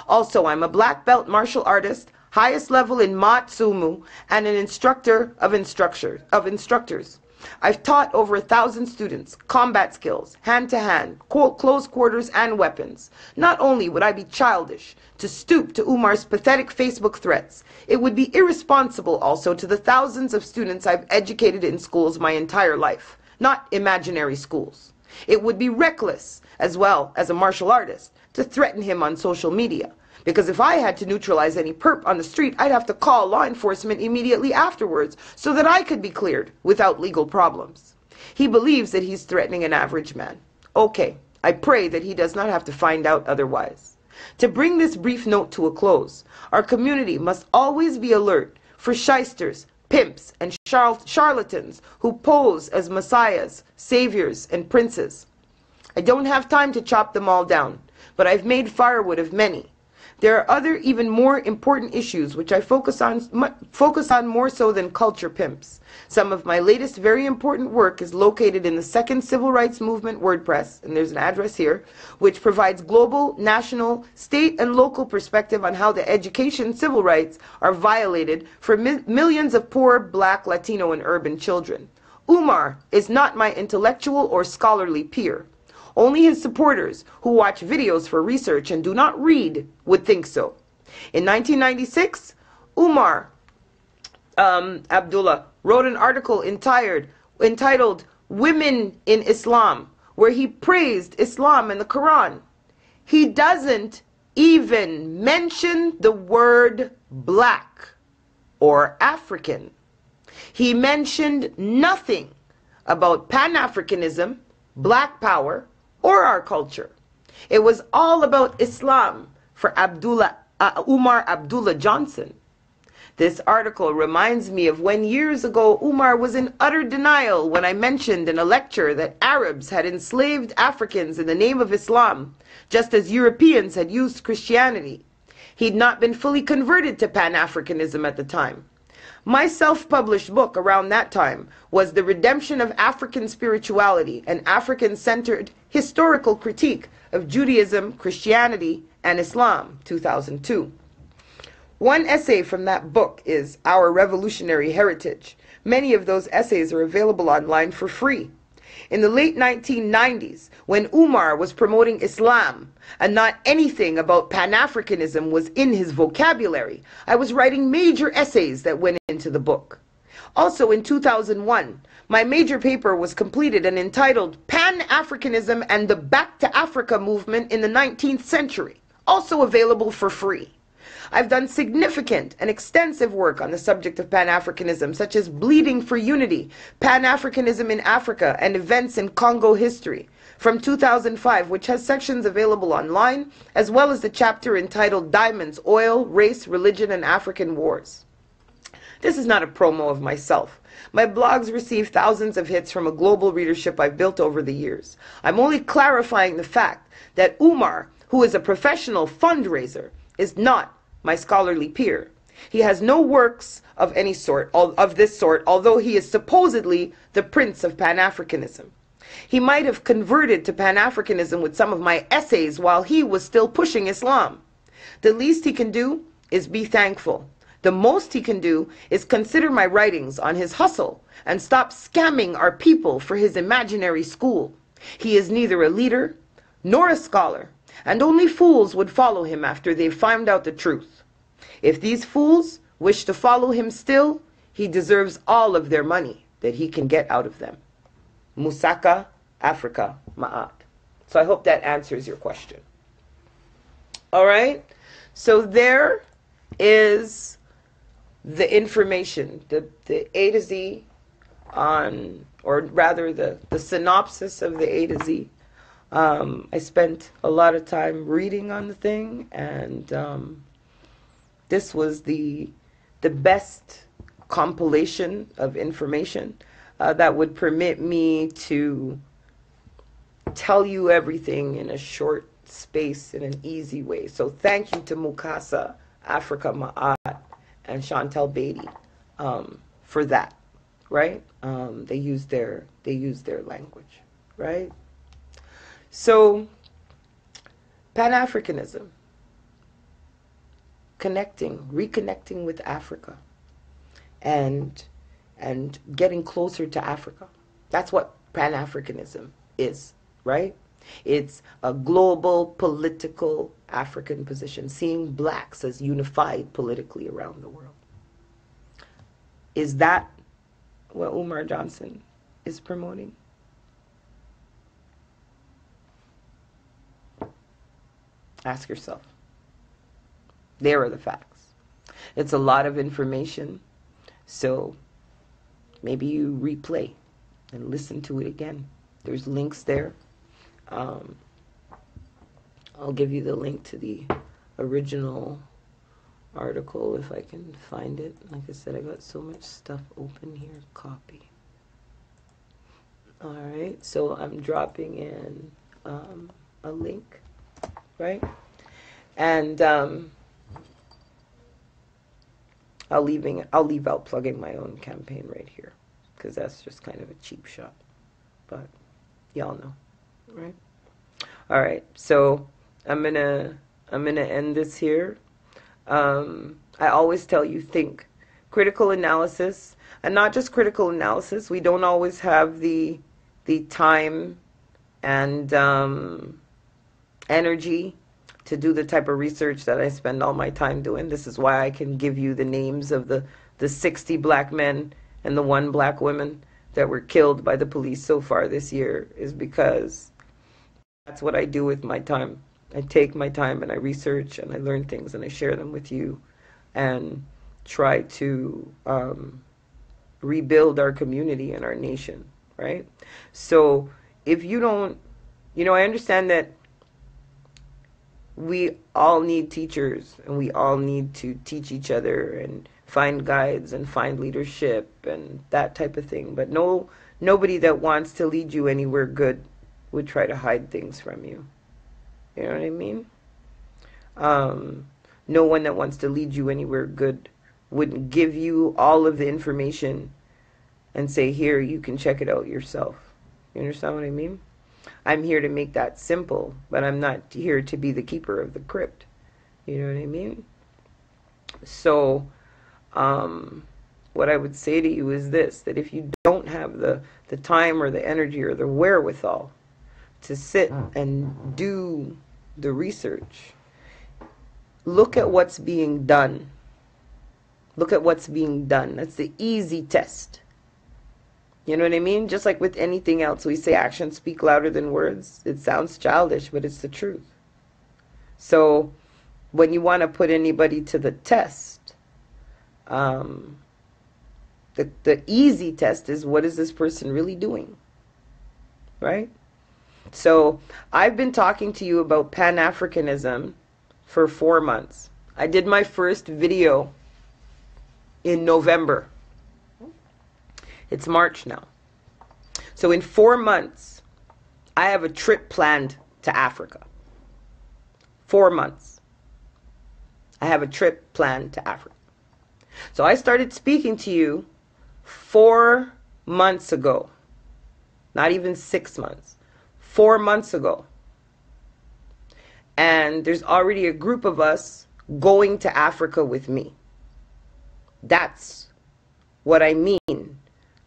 Also, I'm a black belt martial artist, highest level in Mat Sumu, and an instructor of instructors. I've taught over 1,000 students combat skills, hand-to-hand, close quarters, and weapons. Not only would I be childish to stoop to Umar's pathetic Facebook threats, it would be irresponsible also to the thousands of students I've educated in schools my entire life, not imaginary schools. It would be reckless, as well as a martial artist, to threaten him on social media. Because if I had to neutralize any perp on the street, I'd have to call law enforcement immediately afterwards so that I could be cleared without legal problems. He believes that he's threatening an average man. Okay, I pray that he does not have to find out otherwise. To bring this brief note to a close, our community must always be alert for shysters, pimps, and charlatans who pose as messiahs, saviors, and princes. I don't have time to chop them all down, but I've made firewood of many. There are other even more important issues which I focus on more so than culture pimps. Some of my latest very important work is located in the Second Civil Rights Movement WordPress, and there's an address here, which provides global, national, state, and local perspective on how the education civil rights are violated for millions of poor Black, Latino, and urban children. Umar is not my intellectual or scholarly peer. Only his supporters, who watch videos for research and do not read, would think so. In 1996, Umar Abdullah wrote an article entitled Women in Islam, where he praised Islam and the Quran. He doesn't even mention the word black or African. He mentioned nothing about Pan-Africanism, black power, or our culture. It was all about Islam for Umar Abdullah Johnson. This article reminds me of when years ago Umar was in utter denial when I mentioned in a lecture that Arabs had enslaved Africans in the name of Islam, just as Europeans had used Christianity. He'd not been fully converted to Pan-Africanism at the time. My self-published book around that time was The Redemption of African Spirituality, an African-centered historical critique of Judaism, Christianity, and Islam, 2002. One essay from that book is Our Revolutionary Heritage. Many of those essays are available online for free. In the late 1990s, when Umar was promoting Islam and not anything about Pan-Africanism was in his vocabulary, I was writing major essays that went into the book. Also in 2001, my major paper was completed and entitled Pan-Africanism and the Back to Africa Movement in the 19th Century, also available for free. I've done significant and extensive work on the subject of Pan-Africanism, such as Bleeding for Unity, Pan-Africanism in Africa, and Events in Congo History, from 2005, which has sections available online, as well as the chapter entitled Diamonds, Oil, Race, Religion, and African Wars. This is not a promo of myself. My blogs receive thousands of hits from a global readership I've built over the years. I'm only clarifying the fact that Umar, who is a professional fundraiser, is not my scholarly peer. He has no works of any sort, of this sort, although he is supposedly the prince of Pan-Africanism. He might have converted to Pan-Africanism with some of my essays while he was still pushing Islam. The least he can do is be thankful. The most he can do is consider my writings on his hustle and stop scamming our people for his imaginary school. He is neither a leader nor a scholar, and only fools would follow him after they've found out the truth. If these fools wish to follow him still, he deserves all of their money that he can get out of them. Musaka, Afrika, Ma'at. So I hope that answers your question. All right? So there is the information, the A to Z on, or rather the synopsis of the A to Z. I spent a lot of time reading on the thing, and this was the best compilation of information that would permit me to tell you everything in a short space in an easy way. So thank you to Mukasa, Afrika Ma'at, and Chantell Beaty for that, right? They use their language, right? So, Pan-Africanism, reconnecting with Africa, and getting closer to Africa. That's what Pan-Africanism is, right? It's a global political African position, seeing blacks as unified politically around the world. Is that what Umar Johnson is promoting? Ask yourself. There are the facts. It's a lot of information, so maybe you replay and listen to it again. There's links there. I'll give you the link to the original article if I can find it. Like I said, I got so much stuff open here. Copy. All right, so I'm dropping in a link, right? And I'll leave out plugging my own campaign right here, because that's just kind of a cheap shot. But y'all know, right? All right, so I'm gonna end this here. I always tell you, think critical analysis, and not just critical analysis. We don't always have the time and energy to do the type of research that I spend all my time doing. This is why I can give you the names of the 60 black men and the 1 black woman that were killed by the police so far this year, is because that's what I do with my time. I take my time and I research and I learn things and I share them with you and try to rebuild our community and our nation, right? So if you don't, I understand that we all need teachers and we all need to teach each other and find guides and find leadership and that type of thing. But nobody that wants to lead you anywhere good would try to hide things from you. You know what I mean? No one that wants to lead you anywhere good wouldn't give you all of the information and say, here, you can check it out yourself. You understand what I mean? I'm here to make that simple, but I'm not here to be the keeper of the crypt. You know what I mean? So, what I would say to you is this, that if you don't have the time or the energy or the wherewithal to sit and do the research, look at what's being done. Look at what's being done. That's the easy test. You know what I mean? Just like with anything else, we say actions speak louder than words. It sounds childish, but it's the truth. So when you want to put anybody to the test, the easy test is, what is this person really doing? Right? So I've been talking to you about Pan-Africanism for 4 months. I did my first video in November. It's March now. So in 4 months, I have a trip planned to Africa. 4 months. I have a trip planned to Africa. So I started speaking to you 4 months ago. Not even 6 months. 4 months ago. And there's already a group of us going to Africa with me. That's what I mean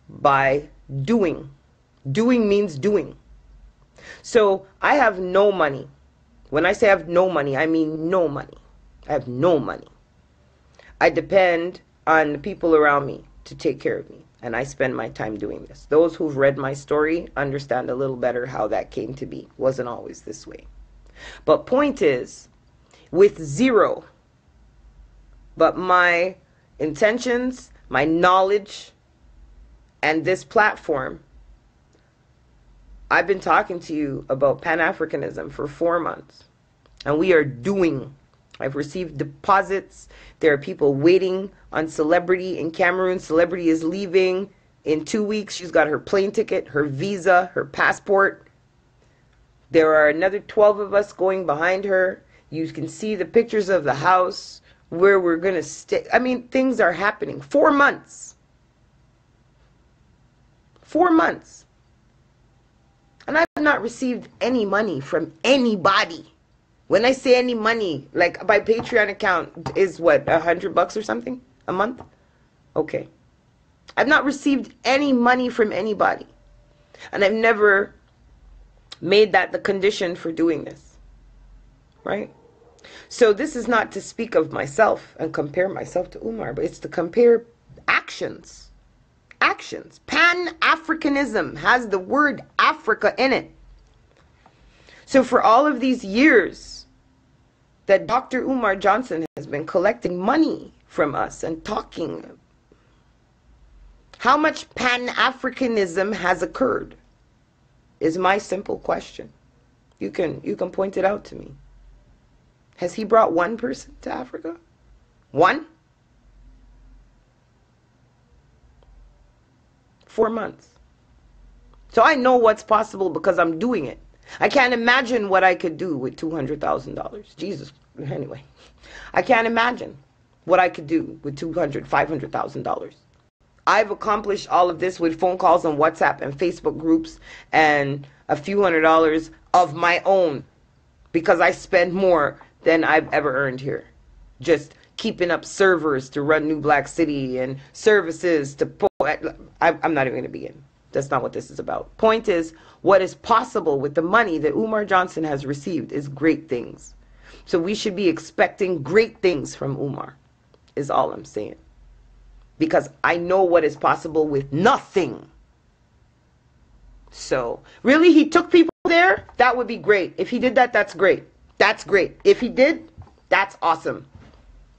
by doing. Doing means doing. So I have no money. When I say I have no money, I mean no money. I have no money. I depend on the people around me to take care of me. And I spend my time doing this. Those who've read my story understand a little better how that came to be. It wasn't always this way. But point is, with zero, but my intentions, my knowledge, and this platform, I've been talking to you about Pan-Africanism for 4 months. And we are doing. I've received deposits. There are people waiting on Celebrity in Cameroon. Celebrity is leaving in 2 weeks. She's got her plane ticket, her visa, her passport. There are another 12 of us going behind her. You can see the pictures of the house where we're going to stay. I mean, things are happening. 4 months. 4 months. And I've not received any money from anybody. When I say any money, like my Patreon account is what, $100 or something a month? Okay. I've not received any money from anybody. And I've never made that the condition for doing this. Right? So this is not to speak of myself and compare myself to Umar, but it's to compare actions. Actions. Pan-Africanism has the word Africa in it. So for all of these years that Dr. Umar Johnson has been collecting money from us and talking, how much Pan-Africanism has occurred is my simple question. You can point it out to me. Has he brought one person to Africa? One? 4 months. So I know what's possible because I'm doing it. I can't imagine what I could do with $200,000. Jesus. Anyway, I can't imagine what I could do with $200,000, $500,000. I've accomplished all of this with phone calls on WhatsApp and Facebook groups and a few $100s of my own, because I spend more than I've ever earned here. Just keeping up servers to run New Black City and services to... I'm not even going to begin. That's not what this is about. Point is, what is possible with the money that Umar Johnson has received is great things. So we should be expecting great things from Umar, is all I'm saying. Because I know what is possible with nothing. So, really, he took people there? That would be great. If he did that, that's great. That's great. If he did, that's awesome.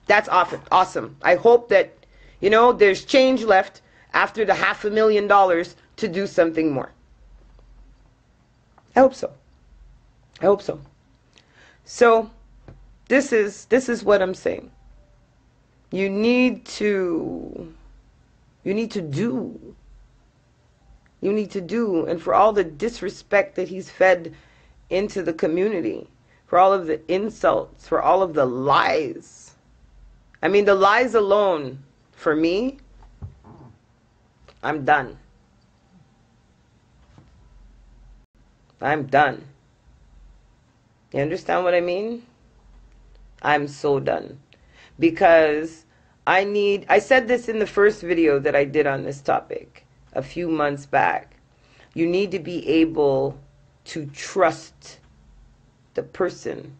That's awesome. I hope that, you know, there's change left after the $500,000 to do something more. I hope so. I hope so. So, this is what I'm saying. You need to do. You need to do. And for all the disrespect that he's fed into the community, for all of the insults, for all of the lies. I mean, the lies alone, for me, I'm done. I'm done. You understand what I mean? I'm so done. Because I said this in the first video that I did on this topic a few months back. You need to be able to trust the person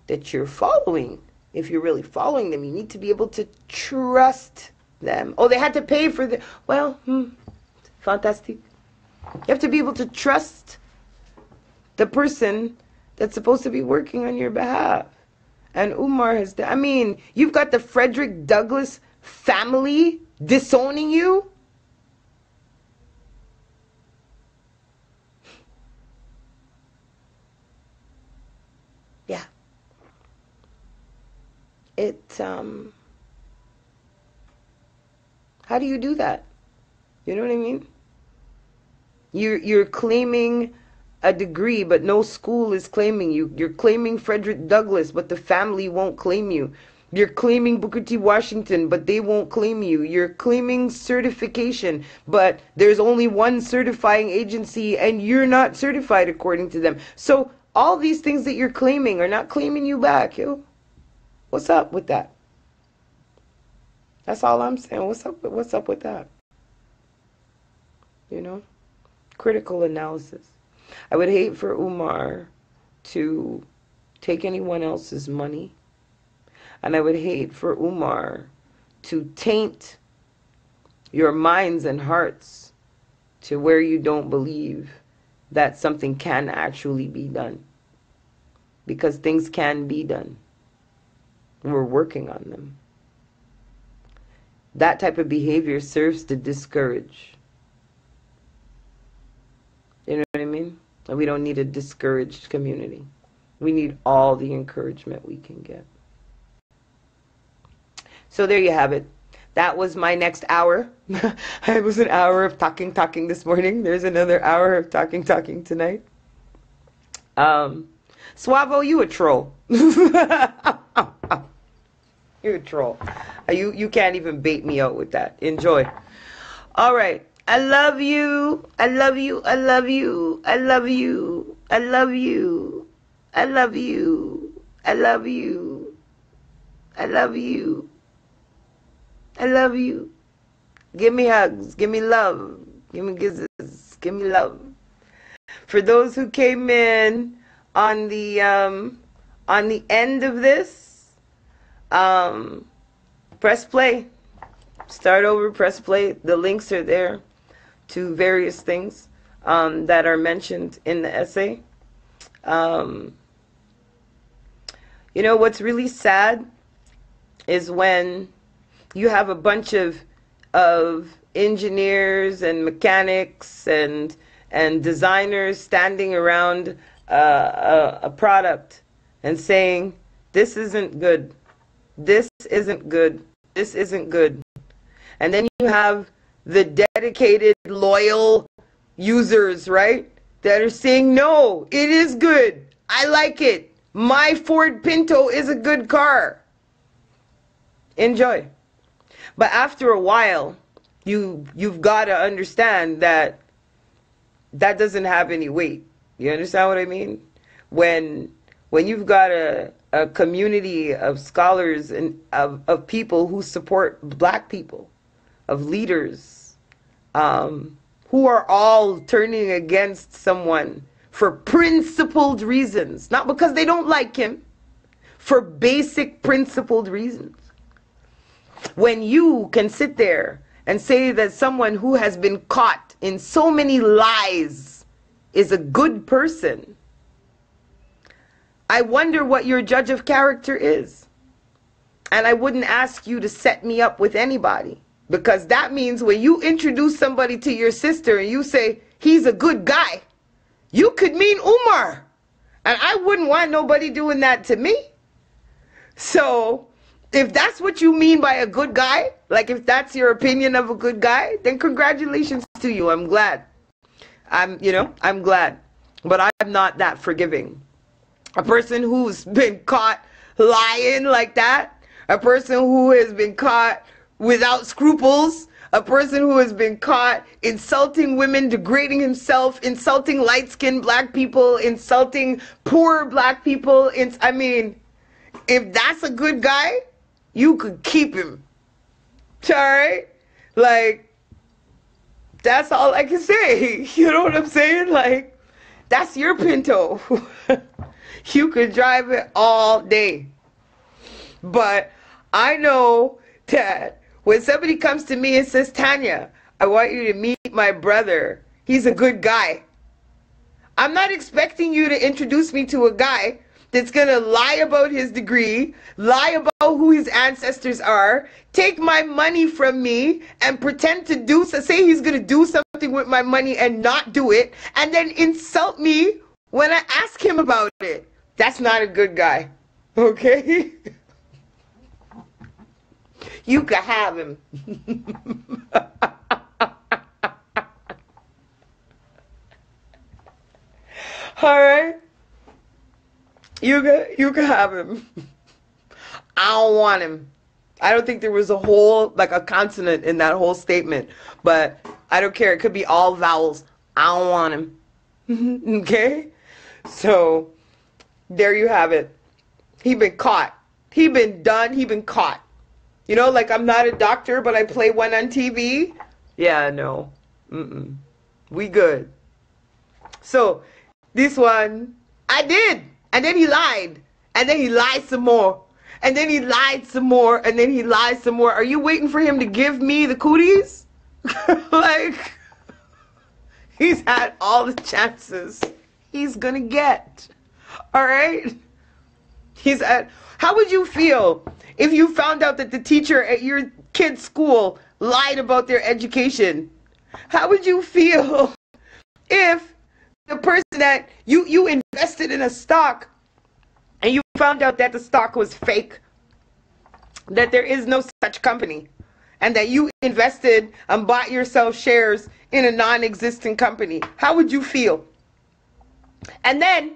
that you're following. If you're really following them, you need to be able to trust them. Oh, they had to pay for the... Well, fantastic. You have to be able to trust the person that's supposed to be working on your behalf. And Umar has... I mean, you've got the Frederick Douglass family disowning you? Yeah. How do you do that? You know what I mean? You're claiming a degree, but no school is claiming you. You're claiming Frederick Douglass, but the family won't claim you. You're claiming Booker T. Washington, but they won't claim you. You're claiming certification, but there's only one certifying agency, and you're not certified according to them. So all these things that you're claiming are not claiming you back, yo. What's up with that? That's all I'm saying. What's up with that? You know? Critical analysis. I would hate for Umar to take anyone else's money. And I would hate for Umar to taint your minds and hearts to where you don't believe that something can actually be done. Because things can be done. We're working on them. That type of behavior serves to discourage. You know what I mean? And we don't need a discouraged community. We need all the encouragement we can get. So there you have it. That was my next hour. It was an hour of talking this morning. There's another hour of talking tonight. Suavo, you a troll. You're a troll. You can't even bait me out with that. Enjoy. All right. I love you. I love you. I love you. I love you. I love you. I love you. I love you. I love you. I love you. Give me hugs. Give me love. Give me kisses. Give me love. For those who came in on the end of this, press play. Start over, press play. The links are there to various things that are mentioned in the essay. You know, what's really sad is when you have a bunch of engineers and mechanics and designers standing around a product and saying, this isn't good. This isn't good. This isn't good. And then you have the dedicated, loyal users, right? That are saying, no, it is good. I like it. My Ford Pinto is a good car. Enjoy. But after a while, you've got to understand that that doesn't have any weight. You understand what I mean? When you've got a community of scholars and of people who support black people, of leaders who are all turning against someone for principled reasons, not because they don't like him, for basic principled reasons. When you can sit there and say that someone who has been caught in so many lies is a good person, I wonder what your judge of character is. And I wouldn't ask you to set me up with anybody, because that means when you introduce somebody to your sister and you say, he's a good guy, you could mean Umar. And I wouldn't want nobody doing that to me. So if that's what you mean by a good guy, like if that's your opinion of a good guy, then congratulations to you. I'm glad. I'm glad. But I'm not that forgiving. A person who's been caught lying like that, a person who has been caught without scruples, a person who has been caught insulting women, degrading himself, insulting light-skinned black people, insulting poor black people. I mean, if that's a good guy, you could keep him. Alright? Like, that's all I can say. You know what I'm saying? Like, that's your Pinto. You could drive it all day. But I know that when somebody comes to me and says, Tanya, I want you to meet my brother. He's a good guy. I'm not expecting you to introduce me to a guy that's going to lie about his degree, lie about who his ancestors are, take my money from me and pretend to say he's going to do something with my money and not do it, and then insult me when I ask him about it. That's not a good guy. Okay? You can have him. Alright? You can have him. I don't want him. I don't think there was a consonant in that whole statement. But I don't care. It could be all vowels. I don't want him. Okay? So, there you have it. He been caught. He been done. He been caught. You know, like I'm not a doctor, but I play one on TV. Yeah, no. We good. So, this one, I did. And then he lied. And then he lied some more. And then he lied some more. And then he lied some more. Are you waiting for him to give me the cooties? Like, he's had all the chances he's gonna get. Alright? How would you feel if you found out that the teacher at your kid's school lied about their education? How would you feel if the person that you invested in a stock and you found out that the stock was fake, that there is no such company, and that you invested and bought yourself shares in a non-existent company? How would you feel? And then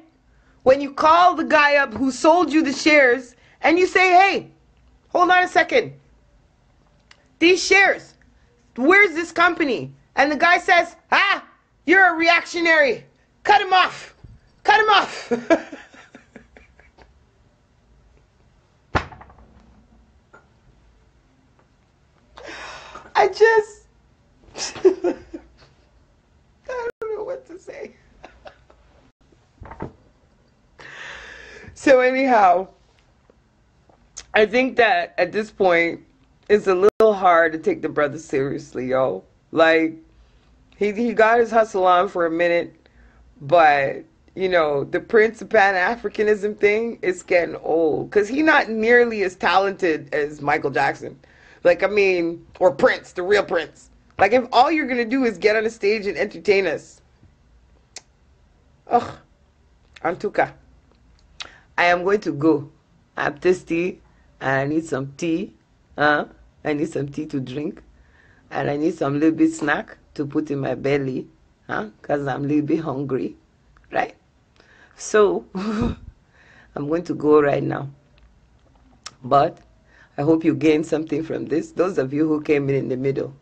when you call the guy up who sold you the shares and you say, hey, hold on a second, these shares, where's this company? And the guy says, you're a reactionary. Cut him off. Cut him off. I don't know what to say. So anyhow, I think that at this point, it's a little hard to take the brother seriously, yo. Like, he got his hustle on for a minute, but, you know, the Prince of Pan-Africanism thing is getting old. Because he's not nearly as talented as Michael Jackson. Like, I mean, or Prince, the real Prince. Like, if all you're going to do is get on a stage and entertain us. Ugh. Antuka. I am going to go. I'm thirsty and I need some tea. I need some tea to drink. And I need some little bit snack to put in my belly. Because I'm a little bit hungry. Right? So, I'm going to go right now. But I hope you gained something from this. Those of you who came in the middle,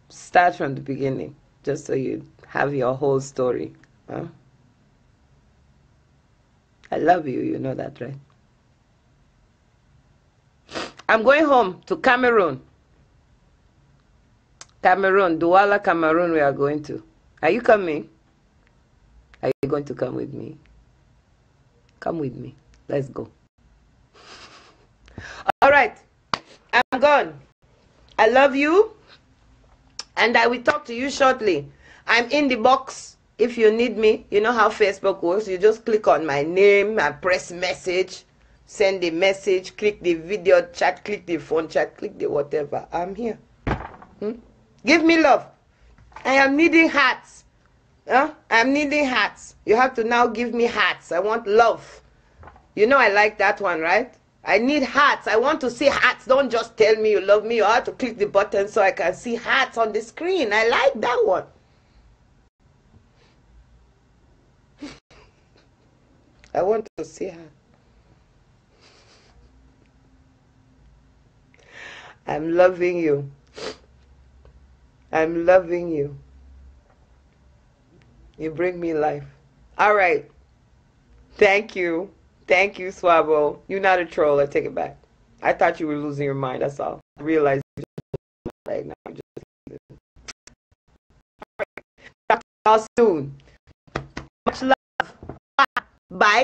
start from the beginning, just so you have your whole story. I love you, you know that, right? I'm going home to Cameroon. Cameroon, Douala, Cameroon, we are going to. Are you coming? Are you going to come with me? Come with me. Let's go. All right. I'm gone. I love you. And I will talk to you shortly. I'm in the box. If you need me, you know how Facebook works. You just click on my name and press message. Send the message. Click the video chat. Click the phone chat. Click the whatever. I'm here. Give me love. I am needing hearts. I'm needing hearts. You have to now give me hearts. I want love. You know I like that one, right? I need hearts. I want to see hearts. Don't just tell me you love me. You have to click the button so I can see hearts on the screen. I like that one. I want to see her. I'm loving you. I'm loving you. You bring me life. All right. Thank you. Thank you, Swabo. You're not a troll. I take it back. I thought you were losing your mind. That's all. I realized you're just right now. You're just all right. Talk to y'all soon. Much love. Bye.